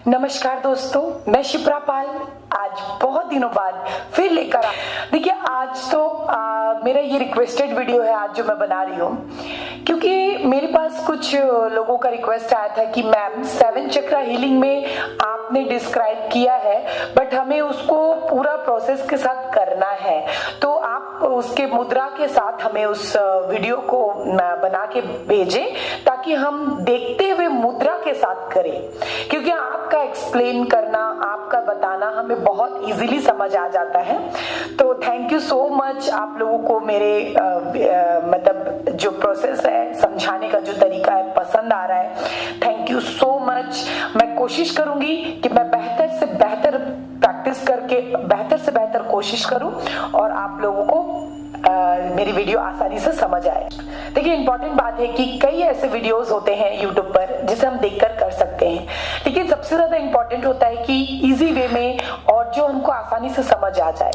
नमस्कार दोस्तों, मैं शिप्रा पाल आज बहुत दिनों बाद फिर लेकर देखिए आज तो मेरा ये रिक्वेस्टेड वीडियो है आज जो मैं बना रही हूँ, क्योंकि मेरे पास कुछ लोगों का रिक्वेस्ट आया था कि मैम 7 चक्रा हीलिंग में आपने डिस्क्राइब किया है बट हमें उसको पूरा प्रोसेस के साथ करना है, तो आप उसके मुद्रा के साथ हमें उस वीडियो को बना के भेजें ताकि हम देखते हुए मुद्रा के साथ करें, क्योंकि आपका एक्सप्लेन करना, आपका बताना हमें बहुत इजीली समझ आ जाता है। तो थैंक यू सो मच आप लोगों को मेरे मतलब जो प्रोसेस है समझाने का जो तरीका है पसंद आ रहा है। Thank you so much. मैं कोशिश करूंगी कि मैं बेहतर से बेहतर प्रैक्टिस करके बेहतर से बेहतर कोशिश करूं और आप लोगों को मेरी वीडियो आसानी से समझ आए। देखिए इंपॉर्टेंट बात है कि कई ऐसे वीडियोस होते हैं यूट्यूब पर जिसे हम देखकर कर सकते हैं, लेकिन सबसे ज्यादा इंपॉर्टेंट होता है कि इजी वे में और जो हमको आसानी से समझ आ जाए।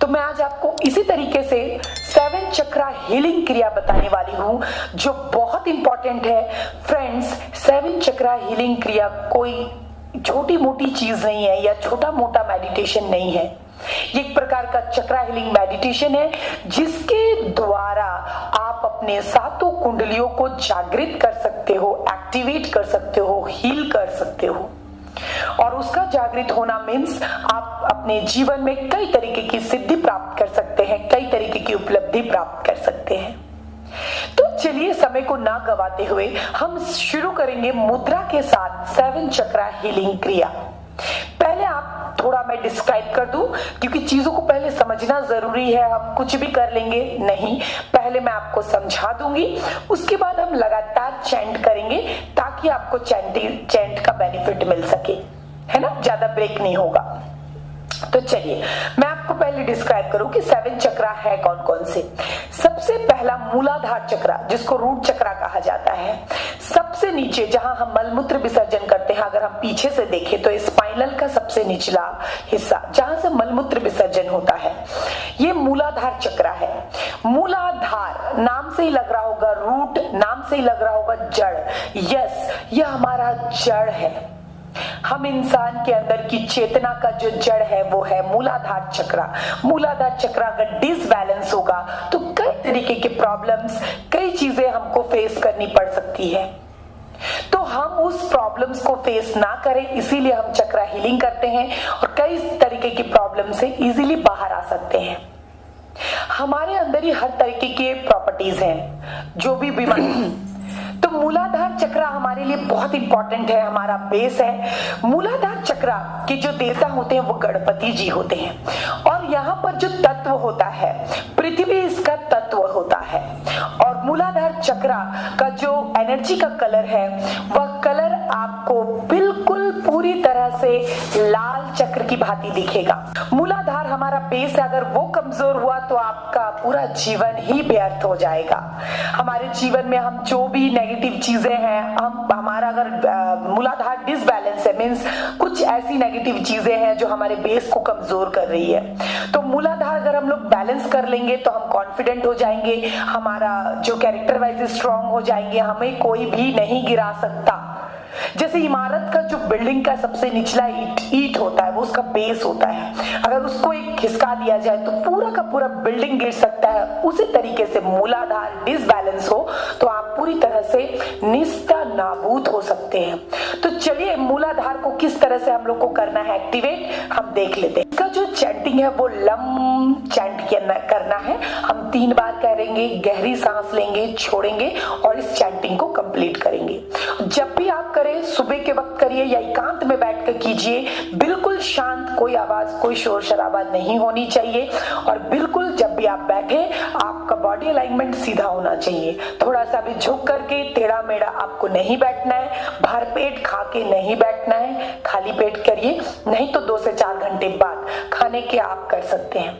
तो मैं आज आपको इसी तरीके से 7 चक्रा हीलिंग क्रिया बताने वाली हूँ जो बहुत इंपॉर्टेंट है फ्रेंड्स। 7 चक्रा हीलिंग क्रिया कोई छोटी मोटी चीज नहीं है या छोटा मोटा मेडिटेशन नहीं है, ये एक प्रकार का चक्रा हीलिंग मेडिटेशन है जिसके द्वारा आप अपने 7 कुंडलियों को जागृत कर सकते हो, एक्टिवेट कर सकते हो, हील कर सकते हो। और उसका जागृत होना मीन्स आप अपने जीवन में कई तरीके की सिद्धि प्राप्त कर सकते हैं, कई तरीके की उपलब्धि प्राप्त कर सकते हैं। तो चलिए समय को ना गवाते हुए हम शुरू करेंगे मुद्रा के साथ 7 चक्रा हीलिंग क्रिया। पहले आप थोड़ा मैं डिस्क्राइब कर दूं क्योंकि चीजों को पहले समझना जरूरी है, हम कुछ भी कर लेंगे नहीं, पहले मैं आपको समझा दूंगी, उसके बाद हम लगातार चैंट करेंगे ताकि आपको चैंट का बेनिफिट मिल सके, है ना, ज्यादा ब्रेक नहीं होगा। तो चलिए मैं आपको पहले डिस्क्राइब करूं कि 7 चक्रा है कौन कौन से। सबसे पहला मूलाधार चक्रा जिसको रूट चक्रा कहा जाता है, सबसे नीचे जहां हम मलमूत्र विसर्जन करते हैं, अगर हम पीछे से देखें तो स्पाइनल का सबसे निचला हिस्सा जहां से मलमूत्र विसर्जन होता है, ये मूलाधार चक्रा है। मूलाधार नाम से ही लग रहा होगा, रूट नाम से ही लग रहा होगा जड़। यस, ये हमारा जड़ है। हम इंसान के अंदर की चेतना का जो जड़ है वो है मूलाधार चक्रा। मूलाधार चक्रा अगर डिसबैलेंस होगा तो कई तरीके के प्रॉब्लम्स, कई चीजें हमको फेस करनी पड़ सकती है। तो हम उस प्रॉब्लम्स को फेस ना करें इसीलिए हम चक्रा हीलिंग करते हैं और कई तरीके की प्रॉब्लम से इजीली बाहर आ सकते हैं। हमारे अंदर ही हर तरीके के प्रॉपर्टीज हैं, जो भी बीमारी तो मूलाधार चक्रा हमारे लिए बहुत इंपॉर्टेंट है, हमारा बेस है। मूलाधार चक्रा के जो देवता होते हैं वो गणपति जी होते हैं और यहाँ पर जो तत्व होता है पृथ्वी इसका तत्व होता है। और मूलाधार चक्रा का जो एनर्जी का कलर है वह कलर आपको बिल्कुल पूरी तरह से लाल चक्र की भांति दिखेगा। मूलाधार हमारा बेस है, अगर वो कमजोर हुआ तो आपका पूरा जीवन ही व्यर्थ हो जाएगा। हमारे जीवन में हम जो भी नेगेटिव चीजें हैं, हमारा अगर मूलाधार डिसबैलेंस है मींस कुछ ऐसी नेगेटिव चीजें हैं जो हमारे बेस को कमजोर कर रही है, तो मूलाधार अगर हम लोग बैलेंस कर लेंगे तो हम कॉन्फिडेंट हो जाएंगे, हमारा जो कैरेक्टर वाइज स्ट्रांग हो जाएंगे, हमें कोई भी नहीं गिरा सकता। जैसे इमारत का जो बिल्डिंग का सबसे निचला ईंट होता है वो उसका बेस होता है, अगर उसको एक खिसका दिया जाए तो पूरा का पूरा बिल्डिंग गिर सकता है। उसी तरीके से मूलाधार डिसबैलेंस हो तो आप पूरी तरह से निस्ता नाबूद हो सकते हैं। तो चलिए मूलाधार को किस तरह से हम लोग को करना है एक्टिवेट, हम देख लेते हैं। इसका जो चैंटिंग है वो लम चैंट करना है। हम 3 बार करेंगे, गहरी सांस लेंगे, छोड़ेंगे और इस चैंटिंग को कंप्लीट करेंगे। जब भी आप करें सुबह के वक्त करिए या एकांत में बैठकर कीजिए, बिल्कुल शांत, कोई आवाज, कोई शोर शराबा नहीं होनी चाहिए और बिल्कुल जब भी आप बैठे आपका बॉडी अलाइनमेंट सीधा होना चाहिए। थोड़ा सा भी झुक करके टेढ़ा मेढ़ा आपको नहीं बैठना है, भर पेट खा के नहीं बैठना है, खाली पेट करिए, नहीं तो 2 से 4 घंटे बाद खाने के आप कर सकते हैं।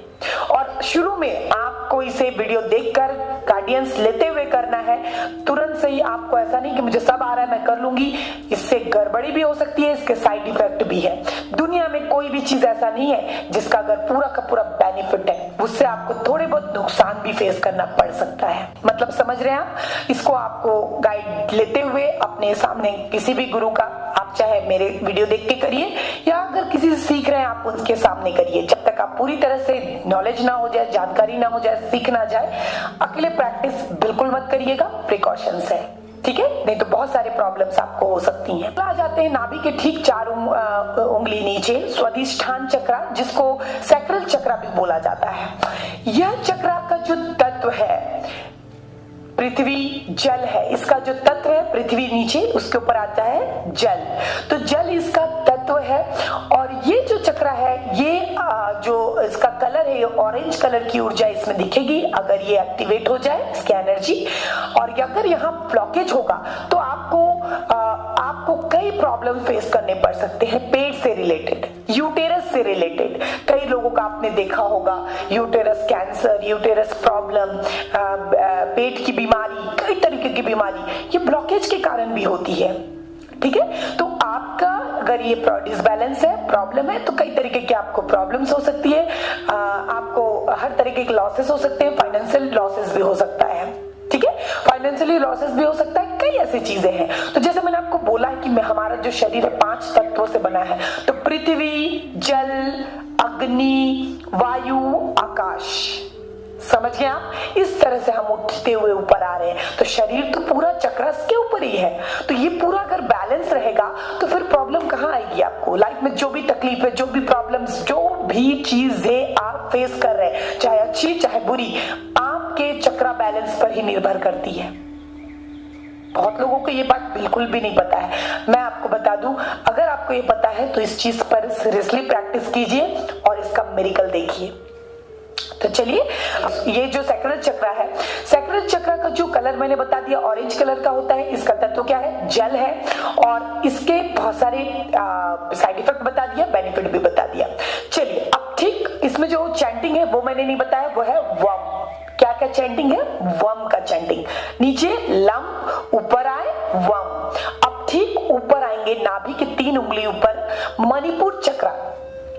और शुरू में आपको इसे वीडियो देखकर गाइडेंस लेते हुए करना है, तुरंत से ही आपको ऐसा नहीं कि मुझे सब आ रहा है मैं कर लूंगी, इससे गड़बड़ी भी हो सकती है, इसके साइड इफेक्ट भी है। दुनिया में कोई भी चीज ऐसा नहीं है जिसका अगर पूरा का पूरा बेनिफिट है, उससे आपको थोड़े बहुत नुकसान भी फेस करना पड़ सकता है। मतलब समझ रहे हैं आप? इसको आपको गाइड लेते हुए अपने सामने किसी भी गुरु का, आप चाहे मेरे वीडियो देख के करिए या अगर किसी से सीख रहे हैं आप उनके सामने करिए। जब तक आप पूरी तरह से नॉलेज ना हो जाए, जानकारी ना हो जाए, सीख ना जाए, अकेले प्रैक्टिस बिल्कुल मत करिएगा, प्रिकॉशंस है, ठीक है? नहीं तो बहुत सारे प्रॉब्लम्स आपको हो सकती हैं। आ जाते हैं नाभि के ठीक 4 उंगली नीचे स्वादिष्ठान चक्र, जिसको सैक्रल चक्र भी बोला जाता है। यह चक्र का जो तत्व है पृथ्वी जल है, इसका जो तत्व है पृथ्वी नीचे, उसके ऊपर आता है जल, तो जल इसका तत्व है। और ये जो चक्र है, ये जो इसका कलर है, ऑरेंज कलर की ऊर्जा इसमें दिखेगी अगर ये एक्टिवेट हो जाए, इसकी एनर्जी। और अगर यहाँ ब्लॉकेज होगा तो आपको कई प्रॉब्लम फेस करने पड़ सकते हैं, पेट से रिलेटेड, यूटेरस से रिलेटेड। कई लोगों का आपने देखा होगा यूटेरस कैंसर, यूटेरस प्रॉब्लम, पेट की बीमारी, कई तरीके की बीमारी ये ब्लॉकेज के कारण भी होती है, ठीक है? तो आपका अगर ये डिसबैलेंस है, प्रॉब्लम है, तो कई तरीके की आपको प्रॉब्लम्स हो सकती है, आपको हर तरीके के लॉसेस हो सकते हैं, फाइनेंशियल लॉसेस भी हो सकता है, ठीक है? फाइनेंशियली लॉसेस भी हो सकता है, कई ऐसी चीजें हैं। तो जैसे मैंने आपको बोला है कि हमारा जो शरीर है 5 तत्वों से बना है, तो पृथ्वी, जल, अग्नि, वायु, आकाश। समझ गए आप? इस तरह से हम उठते हुए ऊपर आ रहे हैं, तो शरीर तो पूरा चक्र के ऊपर ही है। तो ये पूरा अगर बैलेंस रहेगा तो फिर प्रॉब्लम कहाँ आएगी आपको लाइफ में? जो भी तकलीफ है, जो भी प्रॉब्लम्स, जो भी चीजें आप फेस कर रहे हैं, चाहे अच्छी चाहे बुरी, आपके चक्र बैलेंस पर ही निर्भर करती है। बहुत लोगों को ये बात बिल्कुल भी नहीं पता है। मैं आपको बता दूं, अगर आपको ये पता है तो इस चीज पर सीरियसली प्रैक्टिस कीजिए और इसका मिरेकल देखिए। तो चलिए, ये जो सैक्रल चक्र है, सैक्रल चक्र का जो कलर मैंने बता दिया ऑरेंज कलर का होता है। इसका तत्व क्या है? जल है। और इसके बहुत सारे साइड इफेक्ट बता दिया, बेनिफिट भी बता दिया। चलिए, अब ठीक इसमें जो चैंटिंग है वो मैंने नहीं बताया, वो है वम। क्या क्या चैंटिंग है? वम का चैंटिंग। नीचे लम, ऊपर आए वम। अब ठीक ऊपर आएंगे नाभि के 3 उंगली ऊपर मणिपुर चक्र,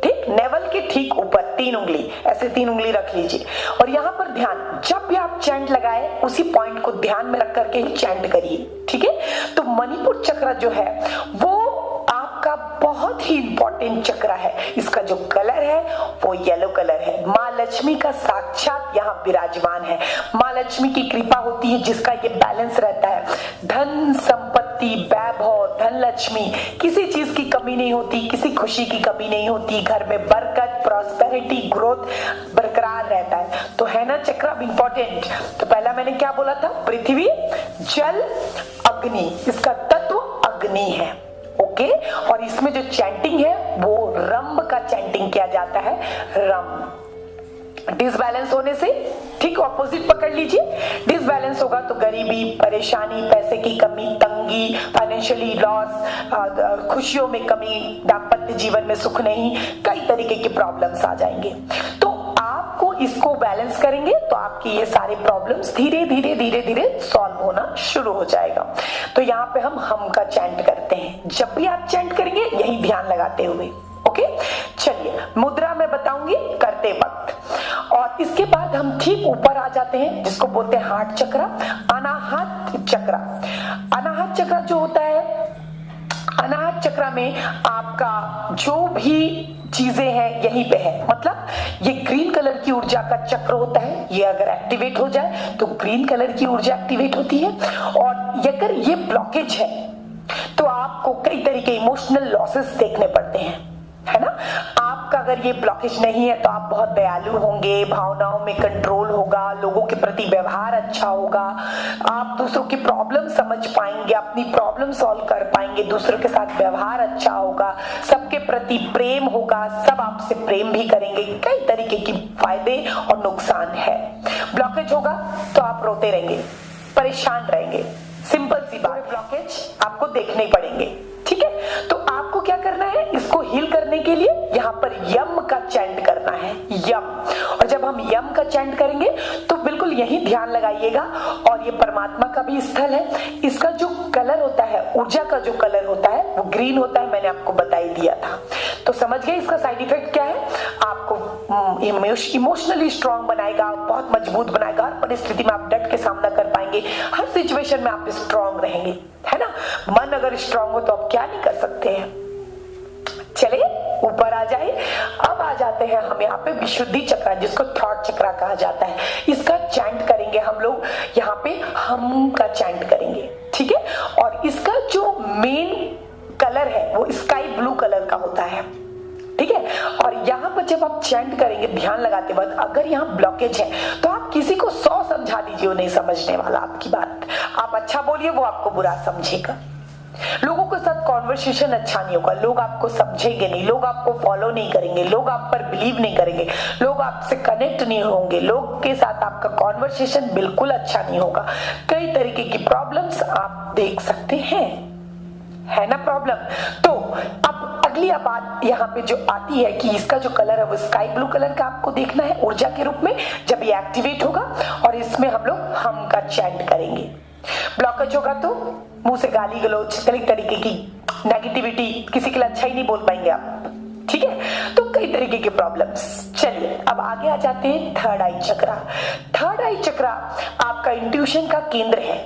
ठीक, नेवल के ठीक ऊपर 3 उंगली, ऐसे 3 उंगली रख लीजिए। और यहाँ पर ध्यान, जब भी आप चैंट लगाए उसी पॉइंट को ध्यान में रख करके ही चैंट करिए, ठीक है? तो मणिपुर चक्र जो है वो आपका बहुत ही इंपॉर्टेंट चक्र है। इसका जो कलर है वो येलो कलर है। माँ लक्ष्मी का साक्षात यहाँ विराजमान है। माँ लक्ष्मी की कृपा होती है, जिसका ये बैलेंस रहता है। धन संपत्ति, वैभव, धन लक्ष्मी, किसी चीज की कमी नहीं होती, किसी खुशी की कमी नहीं होती, घर में बरकत, प्रॉस्पेरिटी, ग्रोथ बरकरार रहता है। तो है ना चक्र इंपॉर्टेंट? तो पहला मैंने क्या बोला था? पृथ्वी, जल, अग्नि, इसका तत्व अग्नि है, ओके? और इसमें जो चैंटिंग है वो रंब का चैंटिंग किया जाता है, रंब। डिसबैलेंस होने से ठीक ऑपोजिट पकड़ लीजिए। डिसबैलेंस होगा तो गरीबी, परेशानी, पैसे की कमी, तंगी, फाइनेंशियली लॉस, खुशियों में कमी, दाम्पत्य जीवन में सुख नहीं, कई तरीके की प्रॉब्लम्स आ जाएंगे। तो आपको इसको बैलेंस करेंगे तो आपकी ये सारे प्रॉब्लम्स धीरे धीरे धीरे धीरे सॉल्व होना शुरू हो जाएगा। तो यहाँ पे हम का चैंट करते हैं। जब भी आप चैंट करेंगे यही ध्यान लगाते हुए, ओके? चलिए, मुद्रा मैं बताऊंगी करते वक्त। और इसके बाद हम ठीक ऊपर आ जाते हैं, जिसको बोलते हैं हार्ट चक्र, अनाहत चक्र। अनाहत चक्र जो होता है, अनाहत चक्र में आपका जो भी चीजें हैं यहीं पे है। मतलब ये ग्रीन कलर की ऊर्जा का चक्र होता है, ये अगर एक्टिवेट हो जाए तो ग्रीन कलर की ऊर्जा एक्टिवेट होती है। और अगर ये ब्लॉकेज है तो आपको कई तरीके इमोशनल लॉसेस देखने पड़ते हैं, है ना? आपका अगर ये ब्लॉकेज नहीं है तो आप बहुत दयालु होंगे, भावनाओं में कंट्रोल होगा, लोगों के प्रति व्यवहार अच्छा होगा, आप दूसरों की प्रॉब्लम समझ पाएंगे, अपनी प्रॉब्लम सॉल्व कर पाएंगे, दूसरों के साथ व्यवहार अच्छा होगा, सबके प्रति प्रेम होगा, सब आपसे प्रेम भी करेंगे। कई तरीके की फायदे और नुकसान है। ब्लॉकेज होगा तो आप रोते रहेंगे, परेशान रहेंगे, सिंपल सी बात। ब्लॉकेज आपको देखने पड़ेंगे, ठीक है? तो आपको क्या करना है? इसको हील करने के लिए यहाँ पर यम का चैंट करना है, यम। और जब हम यम का चैंट करेंगे तो बिल्कुल यही ध्यान लगाइएगा। और ये परमात्मा का भी स्थल है। इसका जो कलर होता है, ऊर्जा का जो कलर होता है वो ग्रीन होता है, मैंने आपको बता ही दिया था। तो समझ गए इसका साइड इफेक्ट क्या है? आपको इमोशनली स्ट्रांग बनाएगा, बहुत मजबूत बनाएगा, हर परिस्थिति में आप डट के सामना कर पाएंगे, हर सिचुएशन में आप स्ट्रांग रहेंगे, है ना। मन अगर स्ट्रांग हो तो आप क्या नहीं कर सकते हैं। चलिए ऊपर आ जाए। अब आ जाते हैं हम यहाँ पे विशुद्धि चक्र, जिसको थॉट चक्र कहा जाता है। इसका चैंट करेंगे हम लोग, यहाँ पे हम का चैंट करेंगे, ठीक है। और इसका जो मेन कलर है वो स्काई ब्लू कलर का होता है, ठीक है। और यहाँ पर जब आप चैंट करेंगे ध्यान लगाते वक्त, अगर यहाँ ब्लॉकेज है तो आप किसी को 100 समझा दीजिए, वो नहीं समझने वाला आपकी बात। आप अच्छा बोलिए, वो आपको बुरा समझेगा। लोगों के साथ कॉन्वर्सेशन अच्छा नहीं होगा, लोग आपको समझेंगे नहीं, लोग आपको फॉलो नहीं करेंगे, लोग आप पर बिलीव नहीं करेंगे, लोग आपसे कनेक्ट नहीं होंगे, लोग के साथ आपका कॉन्वर्सेशन बिल्कुल अच्छा नहीं होगा। कई तरीके की प्रॉब्लम्स आप देख सकते हैं, है ना प्रॉब्लम। तो अब अगली बात यहाँ पे जो आती है कि इसका जो कलर है वो स्काई ब्लू कलर का आपको देखना है ऊर्जा के रूप में, जब ये एक्टिवेट होगा। और इसमें हम लोग हम का चैंट करेंगे। ब्लॉकेज होगा तो मुंह से गाली गलौज, कई तरीके की नेगेटिविटी, किसी के लिए अच्छा ही नहीं बोल पाएंगे आप, ठीक है। तो कई तरीके के प्रॉब्लम्स। चलिए अब आगे आ जाते हैं थर्ड आई चक्र। थर्ड आई चक्र आपका इंट्यूशन का केंद्र है,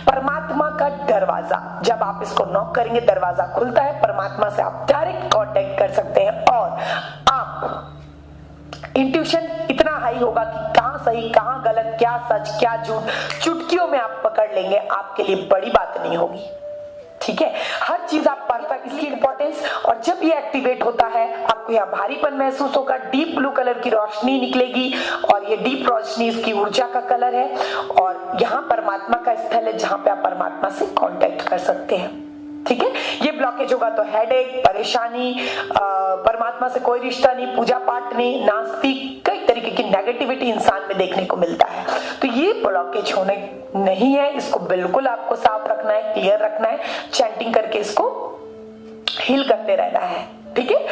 परमात्मा का दरवाजा। जब आप इसको नॉक करेंगे दरवाजा खुलता है, परमात्मा से आप डायरेक्ट कांटेक्ट कर सकते हैं। और आप इंट्यूशन इतना हाई होगा कि कहां सही कहां गलत, क्या सच क्या झूठ, चुटकियों में आप पकड़ लेंगे, आपके लिए बड़ी बात नहीं होगी, ठीक है। हर चीज आप परफेक्ट, इसकी इंपॉर्टेंस। और जब ये एक्टिवेट होता है आपको यहाँ भारीपन महसूस होगा, डीप ब्लू कलर की रोशनी निकलेगी, और ये डीप रोशनी इसकी ऊर्जा का कलर है। और यहाँ परमात्मा का स्थल है जहां पे आप परमात्मा से कांटेक्ट कर सकते हैं, ठीक है। ये ब्लॉकेज होगा तो हेडेक, परेशानी, परमात्मा से कोई रिश्ता नहीं, पूजा पाठ नहीं, नास्तिक, कई तरीके की नेगेटिविटी इंसान में देखने को मिलता है। तो ये ब्लॉकेज होने नहीं है, इसको बिल्कुल आपको साफ रखना है, क्लियर रखना है, चैंटिंग करके इसको हील करते रहना है, ठीक है।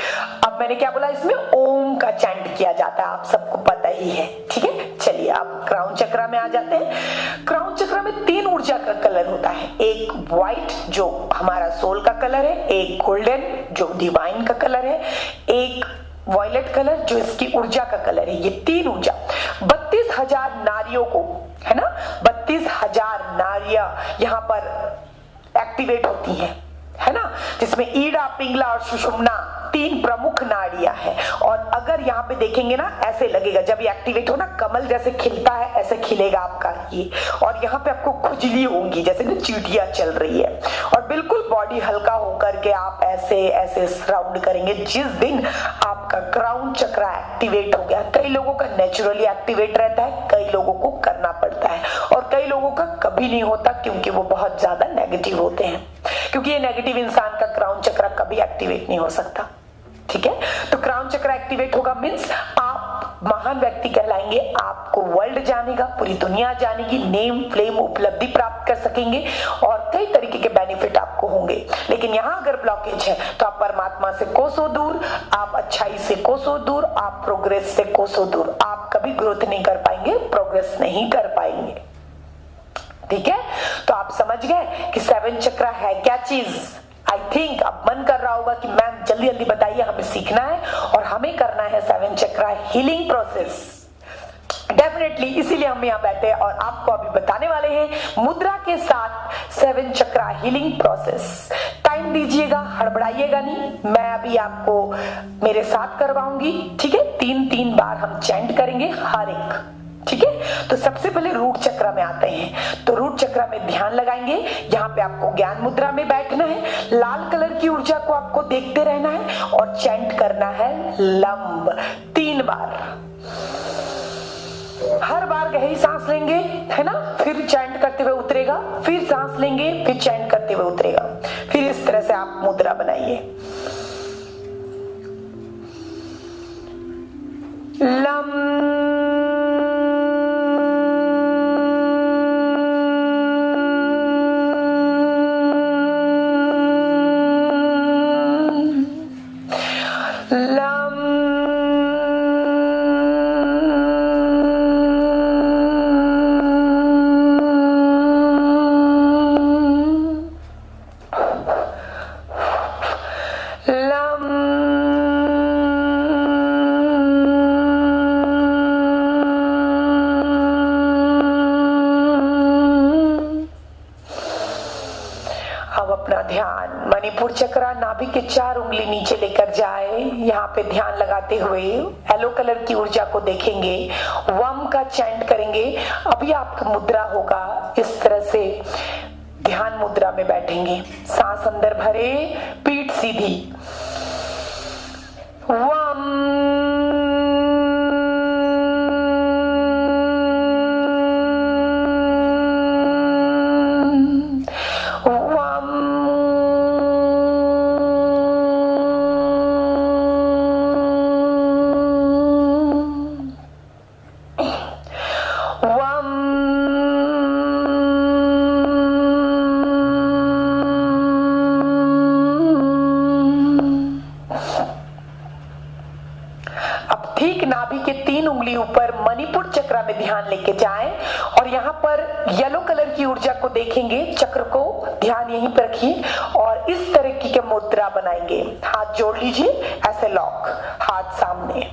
अब मैंने क्या बोला, इसमें ओम का चैंट किया जाता है, आप सबको पता ही है, ठीक है। चलिए अब क्राउन चक्र में आ जाते हैं। क्राउन चक्र में 3 ऊर्जा का कलर होता है, एक व्हाइट जो हमारा सोल का कलर है, एक गोल्डन जो डिवाइन का कलर है, एक वॉयलेट कलर जो इसकी ऊर्जा का कलर है। ये 3 ऊर्जा 32,000 नारियों को, है ना, 32,000 नारियां यहाँ पर एक्टिवेट होती हैं, है ना, जिसमें ईड़ा, पिंगला और सुषुम्ना 3 प्रमुख नाड़ियां हैं। और अगर यहाँ पे देखेंगे ना, ऐसे लगेगा जब ये एक्टिवेट हो ना, कमल जैसे खिलता है ऐसे खिलेगा आपका ये। और यहाँ पे आपको खुजली होंगी जैसे ना चींटियां चल रही है, और बिल्कुल बॉडी हल्का होकर के आप ऐसे ऐसे राउंड करेंगे। जिस दिन आपका क्राउन चक्र एक्टिवेट हो गया, कई लोगों का नेचुरली एक्टिवेट रहता है, कई लोगों को करना पड़ता है, और कई लोगों का कभी नहीं होता क्योंकि वो बहुत ज्यादा नेगेटिव होते हैं, क्योंकि ये नेगेटिव इंसान का क्राउन चक्र कभी एक्टिवेट नहीं हो सकता, ठीक है। तो क्राउन चक्र एक्टिवेट होगा मीन्स आप महान व्यक्ति कहलाएंगे, आपको वर्ल्ड जानेगा, पूरी दुनिया जानेगी, नेम फ्लेम उपलब्धि प्राप्त कर सकेंगे, और कई तरीके के बेनिफिट आपको होंगे। लेकिन यहाँ अगर ब्लॉकेज है तो आप परमात्मा से कोसों दूर, आप अच्छाई से कोसों दूर, आप प्रोग्रेस से कोसों दूर, आप कभी ग्रोथ नहीं कर पाएंगे, प्रोग्रेस नहीं कर पाएंगे, ठीक है। तो आप समझ गए कि 7 चक्र है क्या चीज। आई थिंक अब मन कर रहा होगा कि मैम जल्दी जल्दी बताइए, हमें सीखना है और हमें करना है 7 चक्र हीलिंग प्रोसेस। डेफिनेटली इसीलिए हम यहाँ बैठे और आपको अभी बताने वाले हैं मुद्रा के साथ 7 चक्र हीलिंग प्रोसेस। टाइम दीजिएगा, हड़बड़ाइएगा नहीं, मैं अभी आपको मेरे साथ करवाऊंगी, ठीक है। 3-3 बार हम चैंट करेंगे हर एक, ठीक है। तो सबसे पहले रूट चक्र में आते हैं। तो रूट चक्र में ध्यान लगाएंगे, यहाँ पे आपको ज्ञान मुद्रा में बैठना है, लाल कलर की ऊर्जा को आपको देखते रहना है और चैंट करना है लंब 3 बार। हर बार गहरी सांस लेंगे, है ना, फिर चैंट करते हुए उतरेगा, फिर सांस लेंगे, फिर चैंट करते हुए उतरेगा, फिर इस तरह से आप मुद्रा बनाइए। लंब मणिपुर चक्र नाभि के 4 उंगली नीचे लेकर जाए, यहाँ पे ध्यान लगाते हुए येलो कलर की ऊर्जा को देखेंगे, वम का चैंट करेंगे। अभी आपका मुद्रा होगा इस तरह से, ध्यान मुद्रा में बैठेंगे, सांस अंदर भरे, पीठ सीधी, वम नाभि के 3 उंगली ऊपर मणिपुर चक्र में ध्यान लेके जाएं और यहाँ पर येलो कलर की ऊर्जा को देखेंगे, चक्र को ध्यान यहीं पर रखिए और इस तरह की मुद्रा बनाएंगे। हाथ जोड़ लीजिए ऐसे लॉक, हाथ सामने,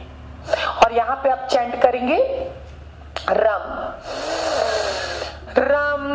और यहाँ पे आप चैंट करेंगे रम रम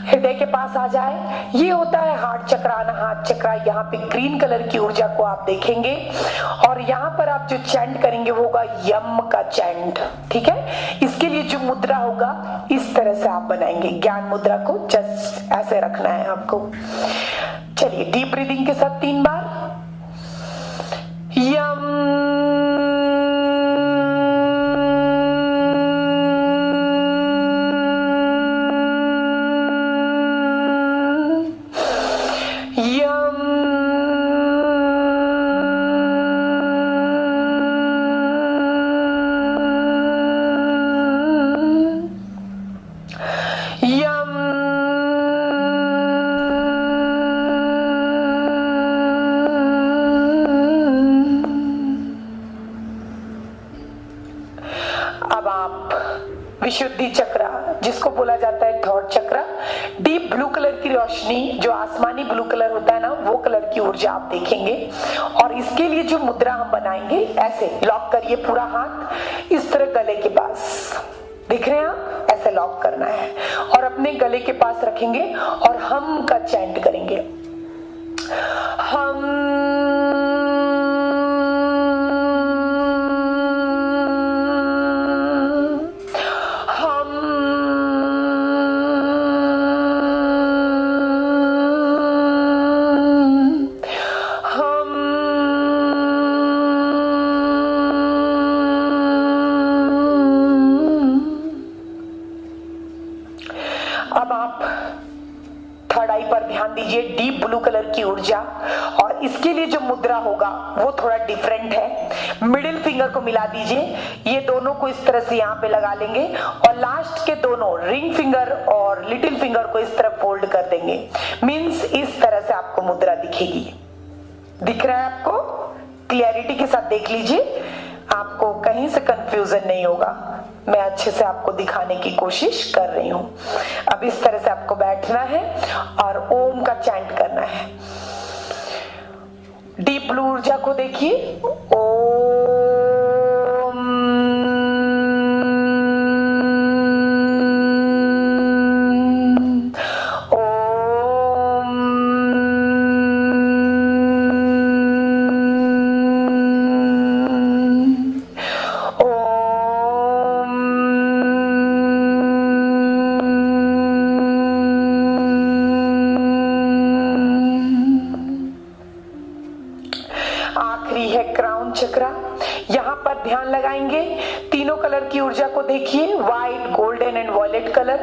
हृदय के पास आ जाए। ये होता है हार्ट चक्र, हाथ चक्र। यहाँ पे ग्रीन कलर की ऊर्जा को आप देखेंगे और यहाँ पर आप जो चैंट करेंगे वो होगा यम का चैंट, ठीक है। इसके लिए जो मुद्रा होगा इस तरह से आप बनाएंगे, ज्ञान मुद्रा को जस्ट ऐसे रखना है आपको। चलिए डीप ब्रीदिंग के साथ 3 बार यम विशुद्धि चक्र, जिसको बोला जाता है थॉट चक्र, डीप ब्लू कलर की रोशनी, जो आसमानी ब्लू कलर होता है ना, वो कलर की ऊर्जा आप देखेंगे। और इसके लिए जो मुद्रा हम बनाएंगे, ऐसे लॉक करिए पूरा हाथ इस तरह गले के पास, दिख रहे हैं आप, ऐसे लॉक करना है और अपने गले के पास रखेंगे और हम का चैंट करेंगे, हम अब आप थर्ड आई पर ध्यान दीजिए, डीप ब्लू कलर की ऊर्जा, और इसके लिए जो मुद्रा होगा वो थोड़ा डिफरेंट है। मिडिल फिंगर को मिला दीजिए, ये दोनों को इस तरह से यहाँ पे लगा लेंगे और लास्ट के दोनों रिंग फिंगर और लिटिल फिंगर को इस तरह फोल्ड कर देंगे। मीन्स इस तरह से आपको मुद्रा दिखेगी। दिख रहा है आपको? क्लियरिटी के साथ देख लीजिए, आपको कहीं से कंफ्यूजन नहीं होगा। मैं अच्छे से आपको दिखाने की कोशिश कर रही हूं। अब इस तरह से आपको बैठना है और ओम का चैंट करना है। डीप ब्लू ऊर्जा को देखिए, ओम क्राउन चक्र, यहाँ पर ध्यान लगाएंगे। तीनों कलर की ऊर्जा को देखिए, white, golden and violet colour,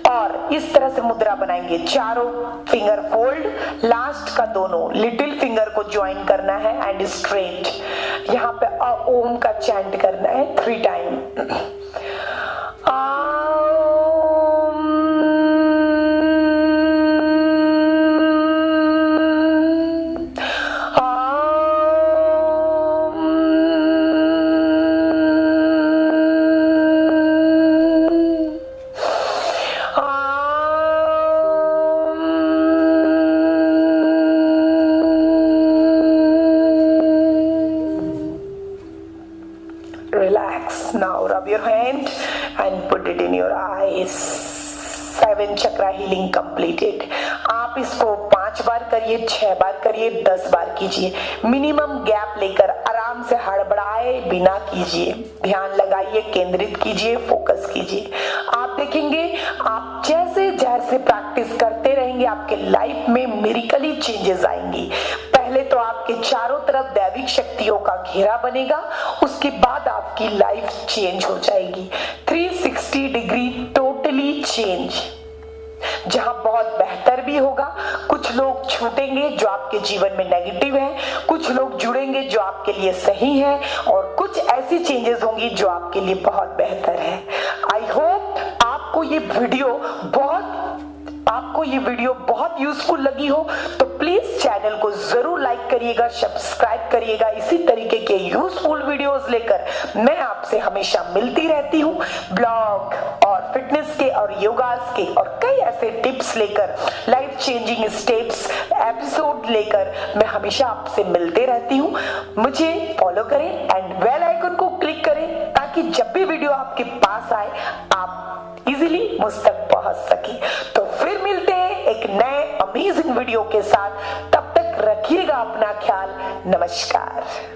और इस तरह से मुद्रा बनाएंगे। चारों फिंगर फोल्ड, लास्ट का दोनों लिटिल फिंगर को ज्वाइन करना है एंड स्ट्रेट। यहाँ पे ओम का चैंट करना है 3 time. relax. Now rub your hand and put it in your eyes. 7 chakra healing completed. आप इसको 5 बार करिए, 6 बार करिए, 10 बार कीजिए। मिनिमम गैप लेकर आराम से हड़बड़ाए बिना कीजिए। ध्यान लगाइए, केंद्रित कीजिए, फोकस कीजिए। आप देखेंगे आप जैसे जैसे प्रैक्टिस करते रहेंगे आपके लाइफ में मिरेकली चेंजेस आएंगी। पहले तो आपके चारों तरफ दैविक शक्तियों का घेरा बनेगा, उसके बाद आपकी लाइफ चेंज हो जाएगी। 360 डिग्री टोटली चेंज, जहां बहुत बेहतर भी होगा। कुछ लोग छूटेंगे जो आपके जीवन में नेगेटिव है, कुछ लोग जुड़ेंगे जो आपके लिए सही है, और कुछ ऐसी चेंजेस होंगी जो आपके लिए बहुत बेहतर है। आई होप आपको ये वीडियो बहुत यूजफुल लगी हो, तो प्लीज चैनल को जरूर लाइक करिएगा, सब्सक्राइब करिएगा। इसी तरीके के यूजफुल वीडियोस लेकर मैं आपसे हमेशा मिलती रहती हूँ। ब्लॉग और फिटनेस के और योगास के और कई ऐसे टिप्स लेकर, लाइफ चेंजिंग स्टेप्स एपिसोड लेकर मैं हमेशा आपसे मिलते रहती हूँ। मुझे फॉलो करें एंड बेल आइकन को क्लिक करें, ताकि जब भी वीडियो आपके पास आए आप इजीली मुझ तक पहुंच सके। तो फिर मिलते हैं एक नए अमेजिंग वीडियो के साथ। तब तक रखिएगा अपना ख्याल। नमस्कार।